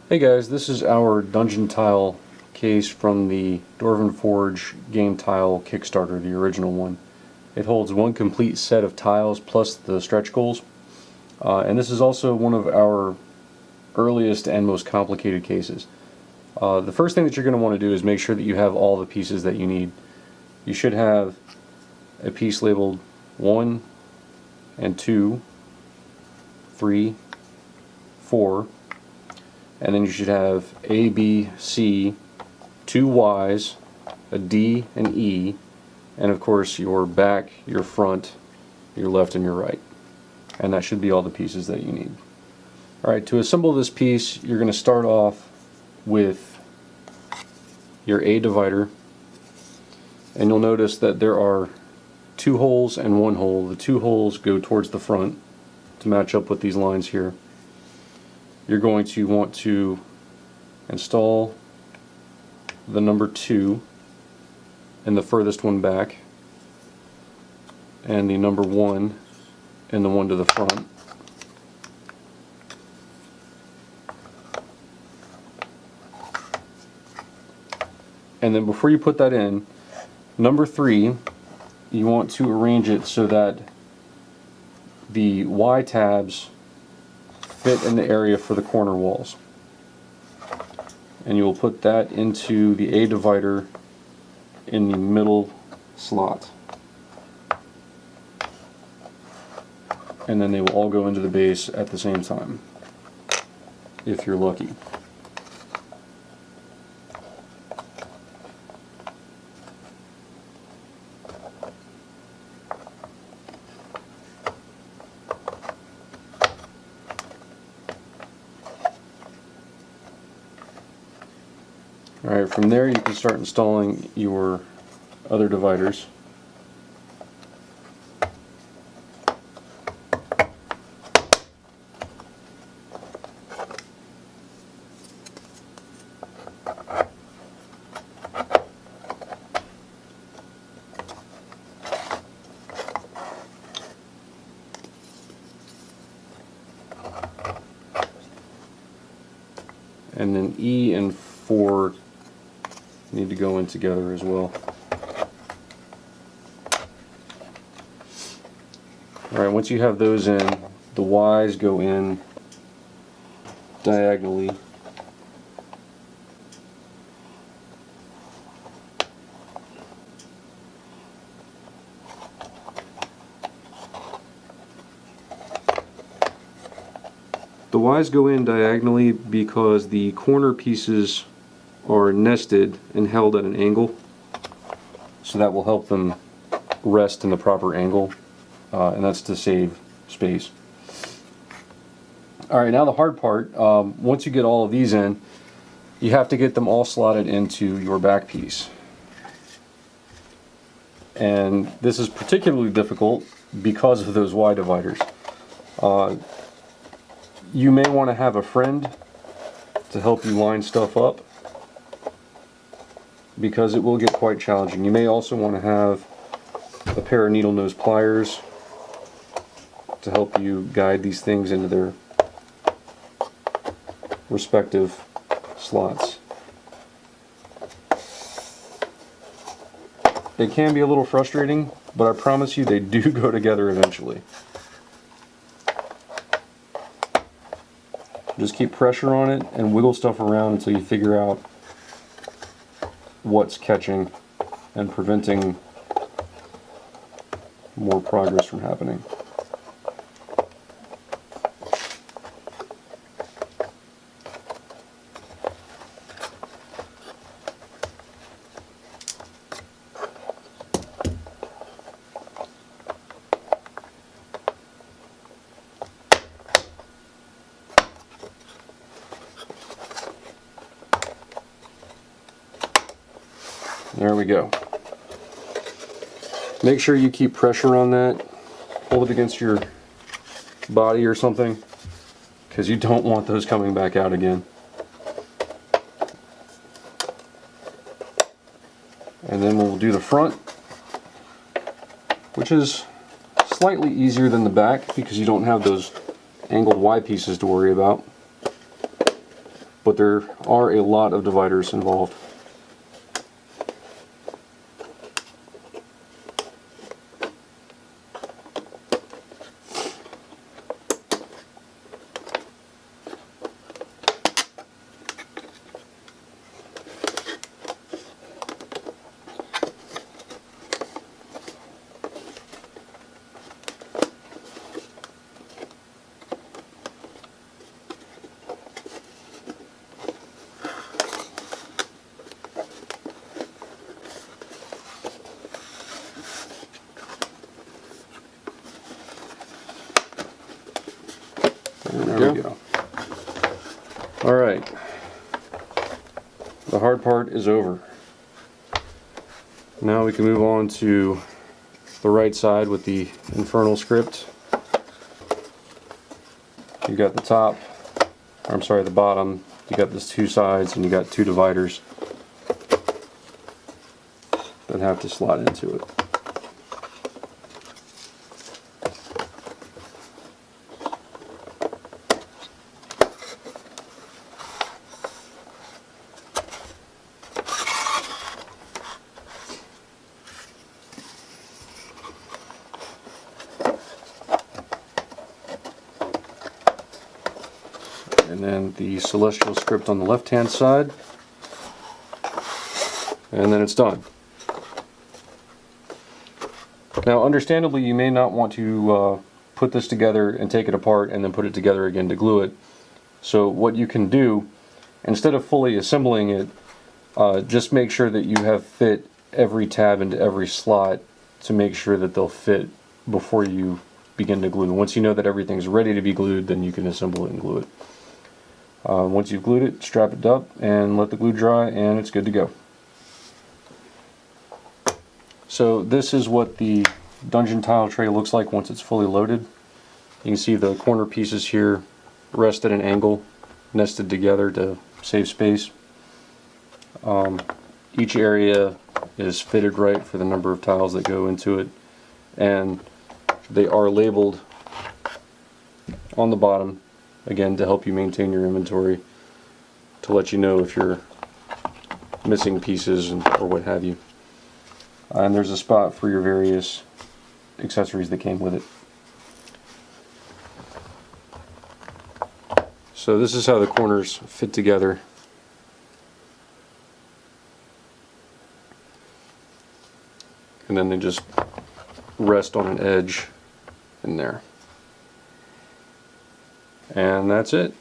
Hey guys, this is our dungeon tile case from the Dwarven Forge game tile Kickstarter, the original one. It holds one complete set of tiles plus the stretch goals, and this is also one of our earliest and most complicated cases. The first thing that you're going to want to do is make sure that you have all the pieces that you need. You should have a piece labeled 1 and 2, 3, 4, and then you should have A, B, C, 2 Y's, a D, and E, and of course your back, your front, your left, and your right. And that should be all the pieces that you need. Alright, to assemble this piece, you're going to start off with your A divider, and you'll notice that there are 2 holes and 1 hole. The 2 holes go towards the front to match up with these lines here. You're going to want to install the number 2 in the furthest one back, and the number 1 in the one to the front. And then before you put that in, number 3, you want to arrange it so that the Y tabs fit in the area for the corner walls. And you will put that into the A divider in the middle slot. And then they will all go into the base at the same time, if you're lucky. Alright, from there you can start installing your other dividers. And then E and 4 need to go in together as well. Alright, once you have those in, the Y's go in diagonally. The Y's go in diagonally because the corner pieces are nested and held at an angle, so that will help them rest in the proper angle, and that's to save space. Alright, now the hard part, once you get all of these in, you have to get them all slotted into your back piece. And this is particularly difficult because of those Y dividers. You may want to have a friend to help you line stuff up, because it will get quite challenging. You may also want to have a pair of needle nose pliers to help you guide these things into their respective slots. It can be a little frustrating, but I promise you they do go together eventually. Just keep pressure on it and wiggle stuff around until you figure out what's catching and preventing more progress from happening. There we go. Make sure you keep pressure on that. Hold it against your body or something, because you don't want those coming back out again. And then we'll do the front, which is slightly easier than the back because you don't have those angled Y pieces to worry about. but there are a lot of dividers involved. There we go. Alright, the hard part is over. Now we can move on to the right side with the Infernal script. You got the top, or I'm sorry, the bottom. You got these two sides, and you got two dividers that have to slot into it. And then the Celestial script on the left hand side, and then it's done. Now understandably you may not want to put this together and take it apart and then put it together again to glue it. So what you can do, instead of fully assembling it, just make sure that you have fit every tab into every slot to make sure that they'll fit before you begin to glue. Once you know that everything's ready to be glued, then you can assemble it and glue it. Once you've glued it, strap it up and let the glue dry, and it's good to go. So this is what the dungeon tile tray looks like once it's fully loaded. You can see the corner pieces here rest at an angle, nested together to save space. Each area is fitted right for the number of tiles that go into it, and they are labeled on the bottom, again, to help you maintain your inventory, to let you know if you're missing pieces or what have you. And there's a spot for your various accessories that came with it. So this is how the corners fit together. And then they just rest on an edge in there. And that's it.